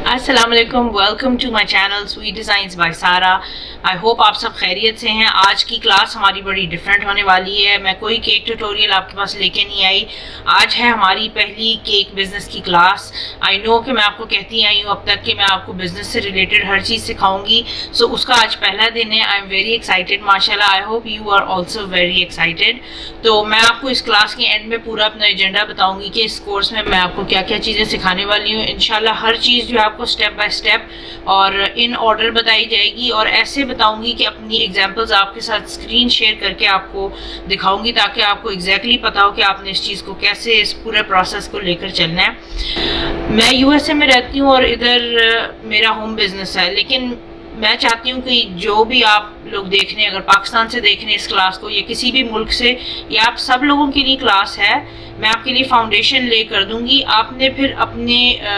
السلام علیکم، welcome to my channel sweet designs by Sara. I hope آپ سب خیریت سے ہیں. آج کی کلاس ہماری بڑی ڈفرینٹ ہونے والی ہے. میں کوئی کیک ٹیوٹوریل آپ کے پاس لے کے نہیں آئی. آج ہے ہماری پہلی کیک بزنس کی کلاس. آئی نو کہ میں آپ کو کہتی آئی ہوں اب تک کہ میں آپ کو بزنس سے ریلیٹڈ ہر چیز سکھاؤں گی. سو اس کا آج پہلا دن ہے. آئی ایم ویری ایکسائٹیڈ ماشاء اللہ. I hope you are also very excited. تو میں آپ کو اس کلاس کے اینڈ میں پورا اپنا ایجنڈا بتاؤں گی کہ اس کورس میں آپ کو کیا کیا چیزیں سکھانے والی ہوں. انشاءاللہ ہر چیز جو آپ کو اسٹیپ بائی اسٹیپ اور ان آرڈر بتائی جائے گی، اور ایسے بتاؤں گی کہ اپنی ایگزامپلز آپ کے ساتھ اسکرین شیئر کر کے آپ کو دکھاؤں گی تاکہ آپ کو ایگزیکٹلی پتا ہو کہ آپ نے اس چیز کو کیسے اس پورے پروسیس کو لے کر چلنا ہے. میں یو ایس اے میں رہتی ہوں اور ادھر میرا ہوم بزنس ہے، لیکن میں چاہتی ہوں کہ جو بھی آپ لوگ دیکھ رہے ہیں، اگر پاکستان سے دیکھ رہے ہیں اس کلاس کو یا کسی بھی ملک سے، یا آپ سب لوگوں کے لیے کلاس ہے. میں آپ کے لیے فاؤنڈیشن لے کر دوں گی. آپ نے پھر اپنے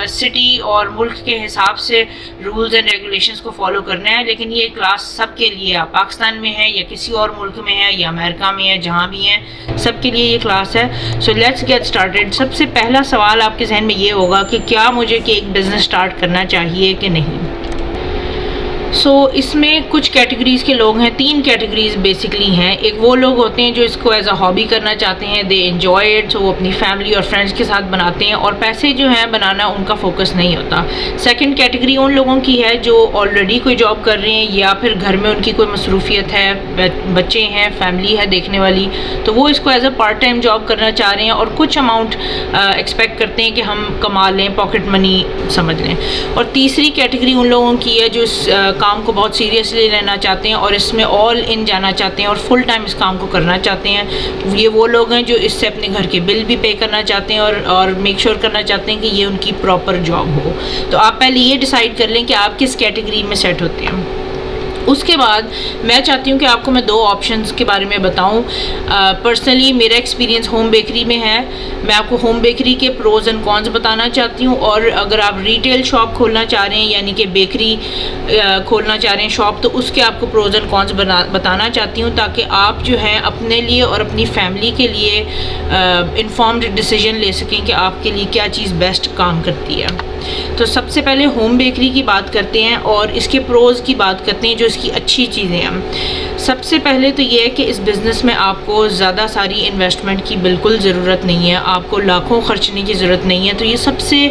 سٹی اور ملک کے حساب سے رولز اینڈ ریگولیشنز کو فالو کرنا ہے. لیکن یہ کلاس سب کے لیے، آپ پاکستان میں ہیں یا کسی اور ملک میں ہیں یا امریکہ میں ہیں، جہاں بھی ہیں سب کے لیے یہ کلاس ہے. So let's get started. سب سے پہلا سوال آپ کے ذہن میں یہ ہوگا کہ کیا مجھے کیک بزنس اسٹارٹ کرنا چاہیے کہ نہیں. اس میں کچھ کیٹیگریز کے لوگ ہیں. 3 کیٹیگریز بیسکلی ہیں. ایک وہ لوگ ہوتے ہیں جو اس کو ایز اے ہابی کرنا چاہتے ہیں، دے انجوائے اٹ، وہ اپنی فیملی اور فرینڈس کے ساتھ بناتے ہیں اور پیسے جو ہیں بنانا ان کا فوکس نہیں ہوتا. سیکنڈ کیٹیگری ان لوگوں کی ہے جو آلریڈی کوئی جاب کر رہے ہیں یا پھر گھر میں ان کی کوئی مصروفیت ہے، بچے ہیں، فیملی ہے دیکھنے والی، تو وہ اس کو as a part time job کرنا چاہ رہے ہیں اور کچھ اماؤنٹ ایکسپیکٹ کرتے ہیں کہ ہم کما لیں، پاکٹ منی سمجھ لیں. اور تیسری کیٹیگری ان لوگوں کی ہے جو اس کام کو بہت سیریسلی لینا چاہتے ہیں اور اس میں آل ان جانا چاہتے ہیں اور فل ٹائم اس کام کو کرنا چاہتے ہیں. یہ وہ لوگ ہیں جو اس سے اپنے گھر کے بل بھی پے کرنا چاہتے ہیں اور میک شور کرنا چاہتے ہیں کہ یہ ان کی پراپر جاب ہو. تو آپ پہلے یہ ڈیسائیڈ کر لیں کہ آپ کس کیٹیگری میں سیٹ ہوتے ہیں. اس کے بعد میں چاہتی ہوں کہ آپ کو میں 2 آپشنز کے بارے میں بتاؤں. پرسنلی میرا ایکسپیرینس ہوم بیکری میں ہے. میں آپ کو ہوم بیکری کے پروز اینڈ کونز بتانا چاہتی ہوں، اور اگر آپ ریٹیل شاپ کھولنا چاہ رہے ہیں یعنی کہ بیکری کھولنا چاہ رہے ہیں شاپ، تو اس کے آپ کو پروز اینڈ کونز بتانا چاہتی ہوں تاکہ آپ جو ہیں اپنے لیے اور اپنی فیملی کے لیے انفارمڈ ڈیسیجن لے سکیں کہ آپ کے لیے کیا چیز بیسٹ کام کرتی ہے. تو سب سے پہلے ہوم بیکری کی بات کرتے ہیں اور اس کے پروز کی بات کرتے ہیں جو اس کی اچھی چیزیں ہیں. سب سے پہلے تو یہ ہے کہ اس بزنس میں آپ کو زیادہ ساری انویسٹمنٹ کی بالکل ضرورت نہیں ہے. آپ کو لاکھوں خرچنے کی ضرورت نہیں ہے. تو یہ سب سے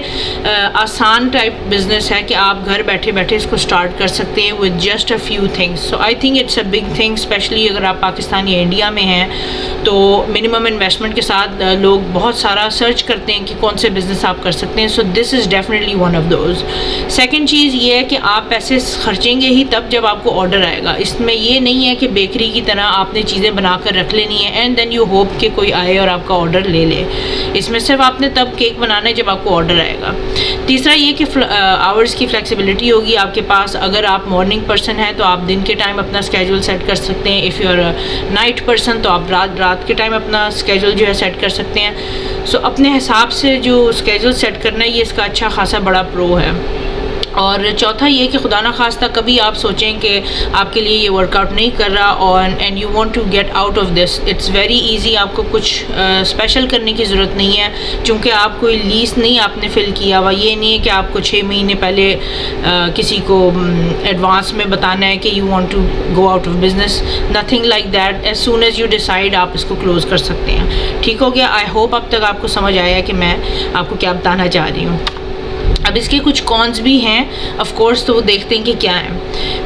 آسان ٹائپ بزنس ہے کہ آپ گھر بیٹھے بیٹھے اس کو سٹارٹ کر سکتے ہیں with just a few things. So I think it's a big thing, especially اگر آپ پاکستان یا انڈیا میں ہیں تو منیمم انویسٹمنٹ کے ساتھ لوگ بہت سارا سرچ کرتے ہیں کہ کون سے بزنس آپ کر سکتے ہیں. So this is definitely one of those. Second چیز یہ ہے کہ آپ پیسے خرچیں گے ہی تب جب آپ کو آرڈر آئے گا. اس میں یہ نہیں ہے کہ بیکری کی طرح آپ نے چیزیں بنا کر رکھ لینی ہے اینڈ دین یو ہوپ کہ کوئی آئے اور آپ کا آرڈر لے لے. اس میں صرف آپ نے تب کیک بنانا ہے جب آپ کو آرڈر آئے گا. تیسرا یہ کہ آورس کی فلیکسیبلٹی ہوگی آپ کے پاس. اگر آپ مارننگ پرسن ہیں تو آپ دن کے ٹائم اپنا اسکیجول سیٹ کر سکتے ہیں. If you are night person تو آپ رات کے ٹائم اپنا اسکیجول جو ہے سیٹ کر سکتے ہیں. سو اپنے حساب سے جو اسکیجول سیٹ کرنا ہے یہ اس کا اچھا خاصا بڑا پرو ہے. اور چوتھا یہ کہ خدا نخواستہ کبھی آپ سوچیں کہ آپ کے لیے یہ ورک آؤٹ نہیں کر رہا اور and you want to get out of this, it's very easy. آپ کو کچھ اسپیشل کرنے کی ضرورت نہیں ہے چونکہ آپ کوئی لیز نہیں آپ نے فل کیا ہوا. یہ نہیں ہے کہ آپ کو 6 مہینے پہلے کسی کو ایڈوانس میں بتانا ہے کہ you want to go out of business. Nothing like that. As soon as you decide آپ اس کو کلوز کر سکتے ہیں. ٹھیک ہو گیا؟ آئی ہوپ اب تک آپ کو سمجھ آیا کہ میں آپ کو کیا بتانا چاہ رہی ہوں. اب اس کے کچھ کونز بھی ہیں آف کورس، تو وہ دیکھتے ہیں کہ کیا ہے.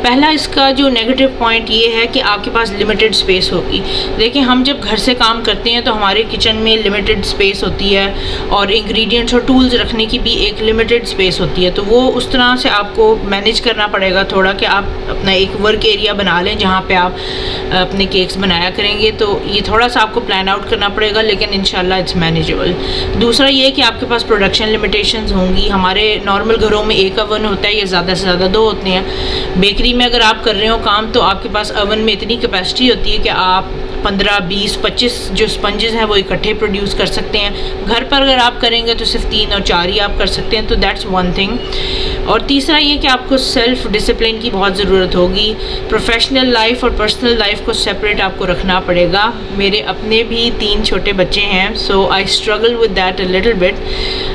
پہلا اس کا جو نیگیٹو پوائنٹ یہ ہے کہ آپ کے پاس لمیٹڈ اسپیس ہوگی. دیکھیں ہم جب گھر سے کام کرتے ہیں تو ہمارے کچن میں لمیٹڈ اسپیس ہوتی ہے اور انگریڈینٹس اور ٹولز رکھنے کی بھی ایک لمیٹڈ اسپیس ہوتی ہے. تو وہ اس طرح سے آپ کو مینیج کرنا پڑے گا تھوڑا کہ آپ اپنا ایک ورک ایریا بنا لیں جہاں پہ آپ اپنے کیکس بنایا کریں گے. تو یہ تھوڑا سا آپ کو پلان آؤٹ کرنا پڑے گا لیکن انشاءاللہ اٹس مینیجیبل. دوسرا یہ کہ آپ کے پاس پروڈکشن لمیٹیشنز ہوں گی. ہمارے نارمل گھروں میں 1 اوون ہوتا ہے یا زیادہ سے زیادہ 2 ہوتے ہیں. بیکری میں اگر آپ کر رہے ہو کام تو آپ کے پاس اوون میں اتنی کیپیسٹی ہوتی ہے کہ آپ 15 20 25 جو اسپنجز ہیں وہ اکٹھے پروڈیوس کر سکتے ہیں. گھر پر اگر آپ کریں گے تو صرف 3 اور 4 ہی آپ کر سکتے ہیں. تو دیٹس ون تھنگ. اور تیسرا یہ کہ آپ کو سیلف ڈسپلن کی بہت ضرورت ہوگی. پروفیشنل لائف اور پرسنل لائف کو سپریٹ آپ کو رکھنا پڑے گا. میرے اپنے بھی 3 چھوٹے بچے ہیں, so I struggle with that a little bit,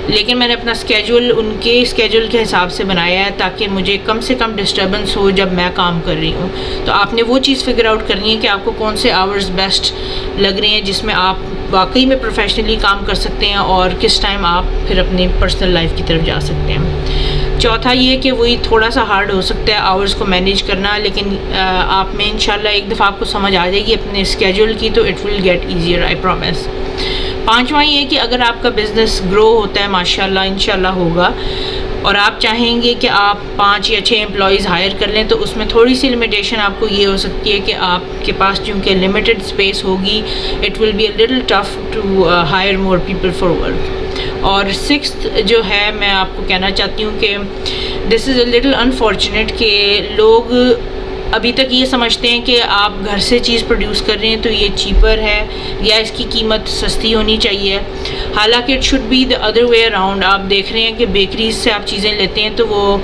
لیکن میں نے اپنا اسکیجول ان کے اسکیجول کے حساب سے بنایا ہے تاکہ مجھے کم سے کم ڈسٹربنس ہو جب میں کام کر رہی ہوں. تو آپ نے وہ چیز فگر آؤٹ کرنی ہے کہ آپ کو کون سے آورز بیسٹ لگ رہے ہیں جس میں آپ واقعی میں پروفیشنلی کام کر سکتے ہیں اور کس ٹائم آپ پھر اپنی پرسنل لائف کی طرف جا سکتے ہیں. چوتھا یہ کہ وہی تھوڑا سا ہارڈ ہو سکتا ہے آورز کو مینیج کرنا, لیکن آپ میں انشاءاللہ ایک دفعہ آپ کو سمجھ آ جائے گی اپنے اسکیجول کی, تو it will get easier, I promise. پانچواں یہ کہ اگر آپ کا بزنس گرو ہوتا ہے, ماشاءاللہ انشاءاللہ ہوگا, اور آپ چاہیں گے کہ آپ 5 یا 6 امپلائیز ہائر کر لیں, تو اس میں تھوڑی سی لمیٹیشن آپ کو یہ ہو سکتی ہے کہ آپ کے پاس چونکہ لمیٹڈ اسپیس ہوگی, it will be a little tough to hire more people for work. اور 6th جو ہے میں آپ کو کہنا چاہتی ہوں کہ دس از اے لٹل انفارچونیٹ کہ لوگ ابھی تک یہ سمجھتے ہیں کہ آپ گھر سے چیز پروڈیوس کر رہے ہیں تو یہ چیپر ہے یا اس کی قیمت سستی ہونی چاہیے, حالانکہ it should be the other way around. آپ دیکھ رہے ہیں کہ بیکریز سے آپ چیزیں لیتے ہیں تو وہ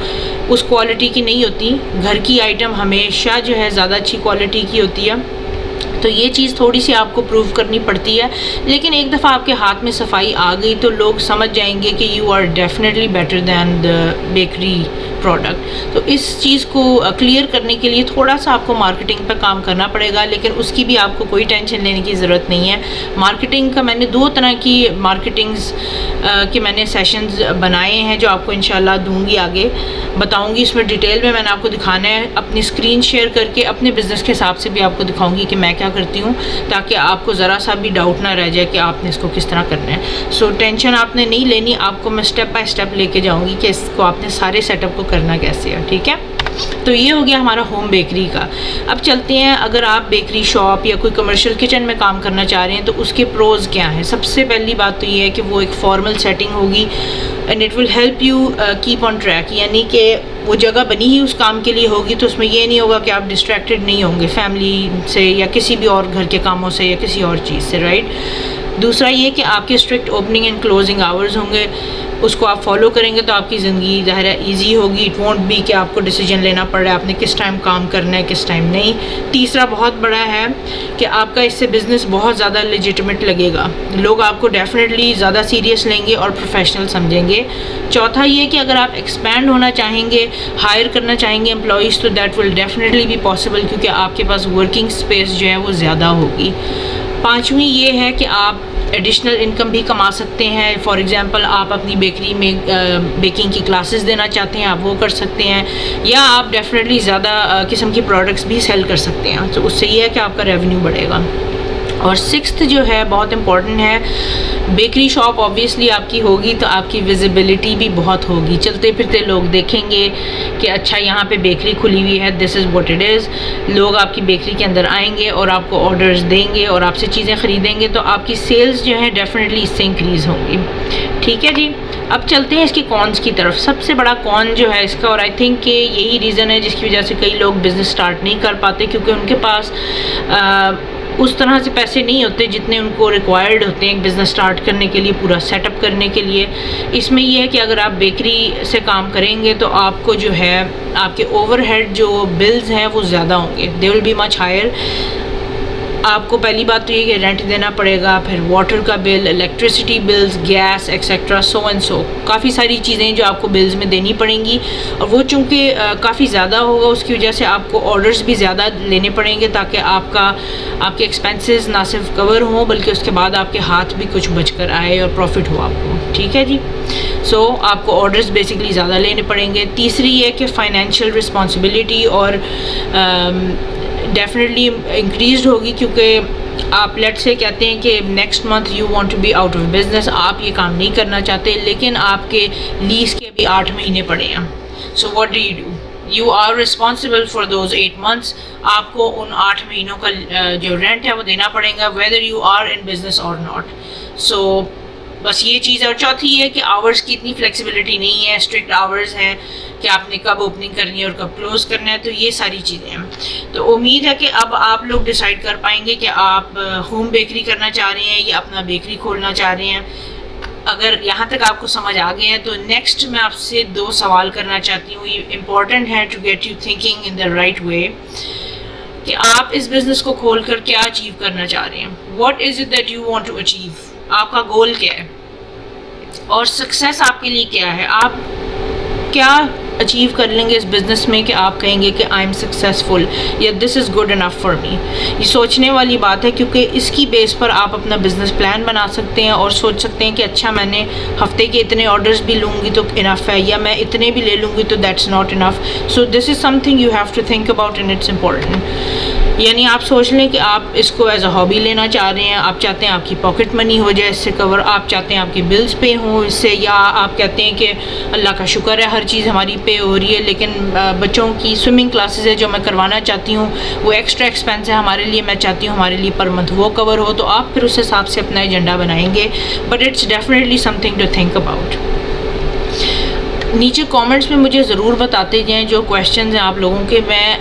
اس کوالٹی کی نہیں ہوتی, گھر کی آئٹم ہمیشہ جو ہے زیادہ اچھی کوالٹی کی ہوتی ہے. تو یہ چیز تھوڑی سی آپ کو پروو کرنی پڑتی ہے, لیکن ایک دفعہ آپ کے ہاتھ میں صفائی آ گئی تو لوگ سمجھ جائیں گے کہ you are definitely better than the bakery product. تو اس چیز کو کلیئر کرنے کے لیے تھوڑا سا آپ کو مارکیٹنگ پہ کام کرنا پڑے گا, لیکن اس کی بھی آپ کو کوئی ٹینشن لینے کی ضرورت نہیں ہے. مارکیٹنگ کا میں نے 2 طرح کی مارکیٹنگز کے میں نے سیشنز بنائے ہیں جو آپ کو انشاءاللہ دوں گی, آگے بتاؤں گی. اس میں ڈیٹیل میں نے آپ کو دکھانا ہے, اپنی اسکرین شیئر کر کے اپنے بزنس کے حساب سے بھی آپ کو دکھاؤں گی کہ میں کیا کرتی ہوں, تاکہ آپ کو ذرا سا بھی ڈاؤٹ نہ رہ جائے کہ آپ نے اس کو کس طرح کرنا ہے. سو ٹینشن آپ نے نہیں لینی, آپ کو میں اسٹیپ بائی اسٹیپ لے کے جاؤں گی کہ اس کو آپ نے سارے سیٹ اپ کو کرنا کیسے ہے, ٹھیک ہے. تو یہ ہو گیا ہمارا ہوم بیکری کا. اب چلتے ہیں, اگر آپ بیکری شاپ یا کوئی کمرشل کچن میں کام کرنا چاہ رہے ہیں تو اس کے پروز کیا ہیں. سب سے پہلی بات تو یہ ہے کہ وہ ایک فارمل سیٹنگ ہوگی and it will help you keep on track, یعنی کہ وہ جگہ بنی ہی اس کام کے لیے ہوگی, تو اس میں یہ نہیں ہوگا کہ آپ ڈسٹریکٹڈ نہیں ہوں گے فیملی سے یا کسی بھی اور گھر کے کاموں سے یا کسی اور چیز سے, رائٹ. دوسرا یہ کہ آپ کے strict opening and closing hours ہوں گے, اس کو آپ فالو کریں گے تو آپ کی زندگی ظاہر ہے ایزی ہوگی. اٹ وونٹ بی کہ آپ کو ڈیسیجن لینا پڑ رہا ہے آپ نے کس ٹائم کام کرنا ہے کس ٹائم نہیں. تیسرا بہت بڑا ہے کہ آپ کا اس سے بزنس بہت زیادہ لیجیٹمیٹ لگے گا, لوگ آپ کو ڈیفینیٹلی زیادہ سیریس لیں گے اور پروفیشنل سمجھیں گے. چوتھا یہ کہ اگر آپ ایکسپینڈ ہونا چاہیں گے, ہائر کرنا چاہیں گے امپلائیز, تو that will definitely be possible, کیونکہ آپ کے پاس ورکنگ اسپیس جو ہے وہ زیادہ ہوگی. پانچویں یہ ہے کہ آپ ایڈیشنل انکم بھی کما سکتے ہیں. فار ایگزامپل آپ اپنی بیکری میں بیکنگ کی کلاسز دینا چاہتے ہیں, آپ وہ کر سکتے ہیں, یا آپ ڈیفینیٹلی زیادہ قسم کی پروڈکٹس بھی سیل کر سکتے ہیں. تو اس سے یہ ہے کہ آپ کا ریونیو بڑھے گا. اور 6th جو ہے بہت امپورٹنٹ ہے, بیکری شاپ آبویسلی آپ کی ہوگی تو آپ کی ویزیبلٹی بھی بہت ہوگی. چلتے پھرتے لوگ دیکھیں گے کہ اچھا یہاں پہ بیکری کھلی ہوئی ہے, دس از واٹ اٹ از. لوگ آپ کی بیکری کے اندر آئیں گے اور آپ کو آرڈرز دیں گے اور آپ سے چیزیں خریدیں گے, تو آپ کی سیلز جو ہیں ڈیفینیٹلی اس سے انکریز ہوں گی, ٹھیک ہے جی. اب چلتے ہیں اس کے کونس کی طرف. سب سے بڑا کون جو ہے اس کا, اور آئی تھنک کہ یہی ریزن ہے جس کی وجہ سے کئی لوگ بزنس اسٹارٹ نہیں کر پاتے, کیونکہ ان کے پاس اس طرح سے پیسے نہیں ہوتے جتنے ان کو ریکوائرڈ ہوتے ہیں ایک بزنس اسٹارٹ کرنے کے لیے, پورا سیٹ اپ کرنے کے لیے. اس میں یہ ہے کہ اگر آپ بیکری سے کام کریں گے تو آپ کو جو ہے آپ کے اوور ہیڈ جو بلز ہیں وہ زیادہ ہوں گے, دے ول بی مچ ہائر. آپ کو پہلی بات تو یہ کہ رینٹ دینا پڑے گا, پھر واٹر کا bill, electricity bills, gas etcetera, so and so, کافی ساری چیزیں جو آپ کو بلز میں دینی پڑیں گی. اور وہ چونکہ کافی زیادہ ہوگا اس کی وجہ سے آپ کو آرڈرز بھی زیادہ لینے پڑیں گے, تاکہ آپ کے ایکسپینسز نہ صرف کور ہوں بلکہ اس کے بعد آپ کے ہاتھ بھی کچھ بچ کر آئے اور پروفٹ ہو آپ کو, ٹھیک ہے جی. سو آپ کو آرڈرز بیسکلی زیادہ لینے پڑیں گے. تیسری یہ کہ فائنینشیل رسپانسبلٹی اور ڈیفینیٹلی انکریزڈ ہوگی, کیونکہ آپ لیٹ سے کہتے ہیں کہ next month you want to be out of business, آپ یہ کام نہیں کرنا چاہتے, لیکن آپ کے لیز کے ابھی 8 مہینے پڑے ہیں. So what do you do, you are responsible for those 8 months. آپ کو ان 8 مہینوں کا جو رینٹ ہے وہ دینا پڑے گا whether you are in business اور ناٹ. سو بس یہ چیز ہے. اور چوتھی یہ کہ آورز کی اتنی فلیکسیبلٹی نہیں ہے, اسٹرکٹ آورز ہیں کہ آپ نے کب اوپننگ کرنی ہے اور کب کلوز کرنا ہے, تو یہ ساری چیزیں ہیں. تو امید ہے کہ اب آپ لوگ ڈیسائیڈ کر پائیں گے کہ آپ ہوم بیکری کرنا چاہ رہے ہیں یا اپنا بیکری کھولنا چاہ رہے ہیں. اگر یہاں تک آپ کو سمجھ آ گئے ہیں تو نیکسٹ میں آپ سے 2 سوال کرنا چاہتی ہوں. یہ امپورٹنٹ ہے to get you thinking in the right way کہ آپ اس بزنس کو کھول کر کیا اچیو کرنا چاہ رہے ہیں. What is it that you want to achieve? آپ کا گول کیا ہے اور سکسیس آپ کے لیے کیا ہے؟ آپ کیا اچیو کر لیں گے اس بزنس میں کہ آپ کہیں گے کہ آئی ایم سکسیزفل یا دس is good enough for me? یہ سوچنے والی بات ہے کیونکہ اس کی بیس پر آپ اپنا بزنس پلان بنا سکتے ہیں اور سوچ سکتے ہیں کہ اچھا میں نے ہفتے کے اتنے آرڈرز بھی لوں گی تو انف ہے، یا میں اتنے بھی لے لوں گی تو that's not enough. So this is something you have to think about and it's important. یعنی آپ سوچ لیں کہ آپ اس کو ایز اے ہابی لینا چاہ رہے ہیں، آپ چاہتے ہیں آپ کی پاکٹ منی ہو جائے اس سے کور، آپ چاہتے ہیں آپ کے بلز پے ہوں اس سے، یا آپ کہتے ہیں کہ اللہ کا شکر ہے ہر چیز ہماری پے ہو رہی ہے لیکن بچوں کی سوئمنگ کلاسز ہے جو میں کروانا چاہتی ہوں وہ ایکسٹرا ایکسپینس ہے ہمارے لیے، میں چاہتی ہوں ہمارے لیے پر منتھ وہ کور ہو. تو آپ پھر اس حساب سے اپنا ایجنڈا بنائیں گے. But it's definitely something to think about. نیچے کامنٹس میں مجھے ضرور بتاتے جائیں جو کویشچنز ہیں آپ لوگوں کے. میں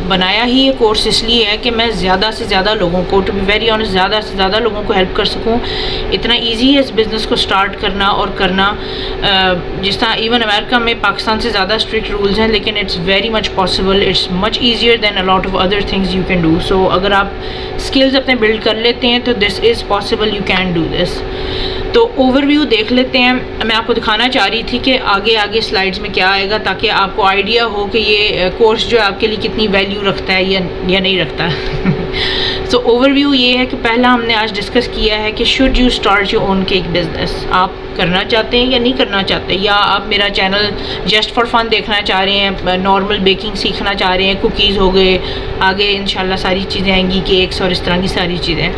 بنایا ہی یہ کورس اس لیے ہے کہ میں زیادہ سے زیادہ لوگوں کو، ٹو بی ویری آنیسٹ، زیادہ سے زیادہ لوگوں کو ہیلپ کر سکوں. اتنا ایزی ہے اس بزنس کو سٹارٹ کرنا اور کرنا. جس طرح ایون امریکہ میں پاکستان سے زیادہ اسٹرکٹ رولز ہیں لیکن it's very much possible, it's much easier than a lot of other things you can do. So اگر آپ اسکلز اپنے بلڈ کر لیتے ہیں تو this is possible, you can do this. تو اوور ویو دیکھ لیتے ہیں. میں آپ کو دکھانا چاہ رہی تھی کہ آگے سلائڈز میں کیا آئے گا تاکہ آپ کو آئیڈیا ہو کہ یہ کورس جو ہے آپ کے لیے کتنی ویلیو رکھتا ہے یا نہیں رکھتا. سو اوور ویو یہ ہے کہ پہلا ہم نے آج ڈسکس کیا ہے کہ should you start your own cake business. آپ کرنا چاہتے ہیں یا نہیں کرنا چاہتے، یا آپ میرا چینل جسٹ فار فن دیکھنا چاہ رہے ہیں، نارمل بیکنگ سیکھنا چاہ رہے ہیں، کوکیز ہو گئے، آگے انشاءاللہ ساری چیزیں آئیں گی، کیکس اور اس طرح کی ساری چیزیں.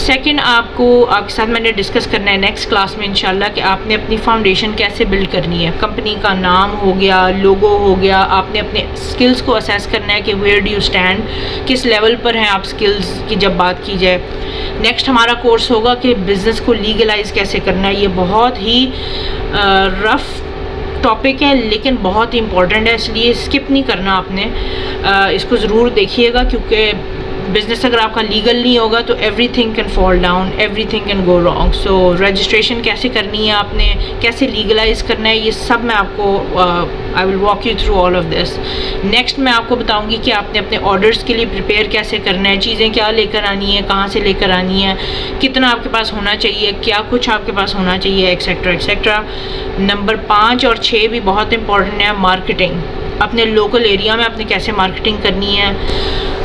سیکنڈ، آپ کے ساتھ میں نے ڈسکس کرنا ہے نیکسٹ کلاس میں انشاءاللہ کہ آپ نے اپنی فاؤنڈیشن کیسے بلڈ کرنی ہے. کمپنی کا نام ہو گیا، لوگو ہو گیا، آپ نے اپنے اسکلز کو اسیس کرنا ہے کہ ویئر ڈو یو اسٹینڈ، کس لیول پر ہیں آپ اسکلز کی جب بات کی جائے. نیکسٹ ہمارا کورس ہوگا کہ بزنس کو لیگلائز کیسے کرنا ہے. یہ بہت ہی رف ٹاپک ہے لیکن بہت ہی امپورٹنٹ ہے، اس لیے اسکپ نہیں کرنا آپ نے. اس کو ضرور دیکھیے گا کیونکہ بزنس اگر آپ کا لیگل نہیں ہوگا تو every thing can fall down, every thing can go wrong. So registration کیسے کرنی ہے آپ نے، کیسے لیگلائز کرنا ہے، یہ سب میں آپ کو I will walk you through all of this. Next میں آپ کو بتاؤں گی کہ آپ نے اپنے آرڈرس کے لیے پریپیئر کیسے کرنا ہے، چیزیں کیا لے کر آنی ہے، کہاں سے لے کر آنی ہے، کتنا آپ کے پاس ہونا چاہیے، کیا کچھ آپ کے پاس ہونا چاہیے، ایکسیکٹرا ایکسیکٹرا. نمبر 5 اور 6 بھی بہت امپورٹنٹ ہے. مارکیٹنگ، اپنے لوکل ایریا میں آپ نے کیسے مارکیٹنگ کرنی ہے.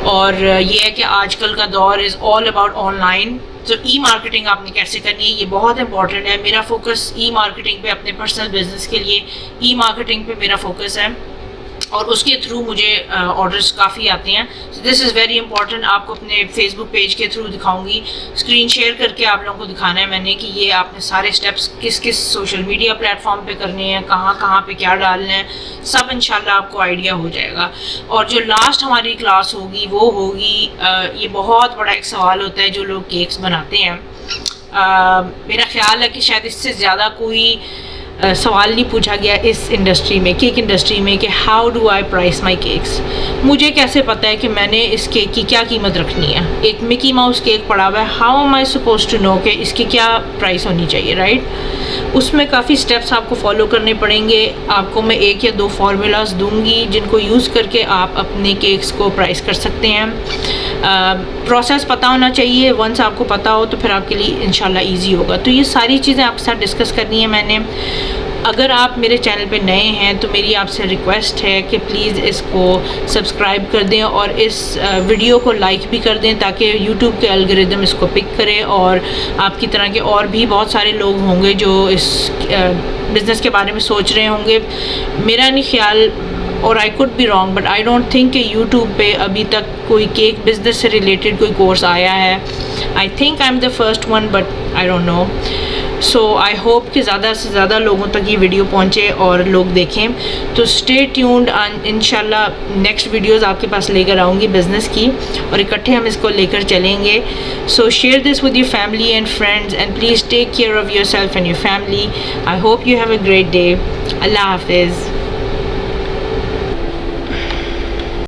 اور یہ ہے کہ آج کل کا دور از آل اباؤٹ آن لائن. تو ای مارکیٹنگ آپ نے کیسے کرنی ہے، یہ بہت امپورٹنٹ ہے. میرا فوکس ای مارکیٹنگ پہ، اپنے پرسنل بزنس کے لیے ای مارکیٹنگ پہ میرا فوکس ہے اور اس کے تھرو مجھے آرڈرز کافی آتے ہیں. دس از ویری امپورٹنٹ. آپ کو اپنے فیس بک پیج کے تھرو دکھاؤں گی، اسکرین شیئر کر کے آپ لوگوں کو دکھانا ہے میں نے کہ یہ آپ نے سارے اسٹیپس کس سوشل میڈیا پلیٹ فارم پہ کرنے ہیں، کہاں پہ کیا ڈالنا ہے، سب انشاءاللہ آپ کو آئیڈیا ہو جائے گا. اور جو لاسٹ ہماری کلاس ہوگی وہ ہوگی، یہ بہت بڑا ایک سوال ہوتا ہے جو لوگ کیکس بناتے ہیں. میرا خیال ہے کہ شاید اس سے زیادہ کوئی سوال نہیں پوچھا گیا اس انڈسٹری میں، کیک انڈسٹری میں، کہ how do I price my cakes. مجھے کیسے پتہ ہے کہ میں نے اس کیک کی کیا قیمت رکھنی ہے. ایک مکی ماؤس کیک پڑا ہوا ہے، how am I suppose to know کہ اس کی کیا پرائس ہونی چاہیے، رائٹ. اس میں کافی سٹیپس آپ کو فالو کرنے پڑیں گے. آپ کو میں 1 یا 2 فارمولاز دوں گی جن کو یوز کر کے آپ اپنے کیکس کو پرائس کر سکتے ہیں. پروسیس پتہ ہونا چاہیے. ونس آپ کو پتہ ہو تو پھر آپ کے لیے انشاءاللہ ایزی ہوگا. تو یہ ساری چیزیں آپ کے ساتھ ڈسکس کرنی ہے میں نے. اگر آپ میرے چینل پہ نئے ہیں تو میری آپ سے ریکویسٹ ہے کہ پلیز اس کو سبسکرائب کر دیں اور اس ویڈیو کو لائک بھی کر دیں تاکہ یوٹیوب کے الگوریدم اس کو پک کرے اور آپ کی طرح کے اور بھی بہت سارے لوگ ہوں گے جو اس بزنس کے بارے میں سوچ رہے ہوں گے. میرا نہیں خیال، اور I could be wrong, but I don't think کہ یوٹیوب پہ ابھی تک کوئی کیک بزنس سے ریلیٹڈ کوئی کورس آیا ہے. I think I am the first one, but I don't know. So I hope کہ زیادہ سے زیادہ لوگوں تک یہ ویڈیو پہنچے اور لوگ دیکھیں. تو اسٹے ٹیونڈ، انشاءاللہ نیکسٹ ویڈیوز آپ کے پاس لے کر آؤں گی بزنس کی اور اکٹھے ہم اس کو لے کر چلیں گے. So share this with your family and friends and please take care of yourself and your family. I hope you have a great day. اللہ حافظ.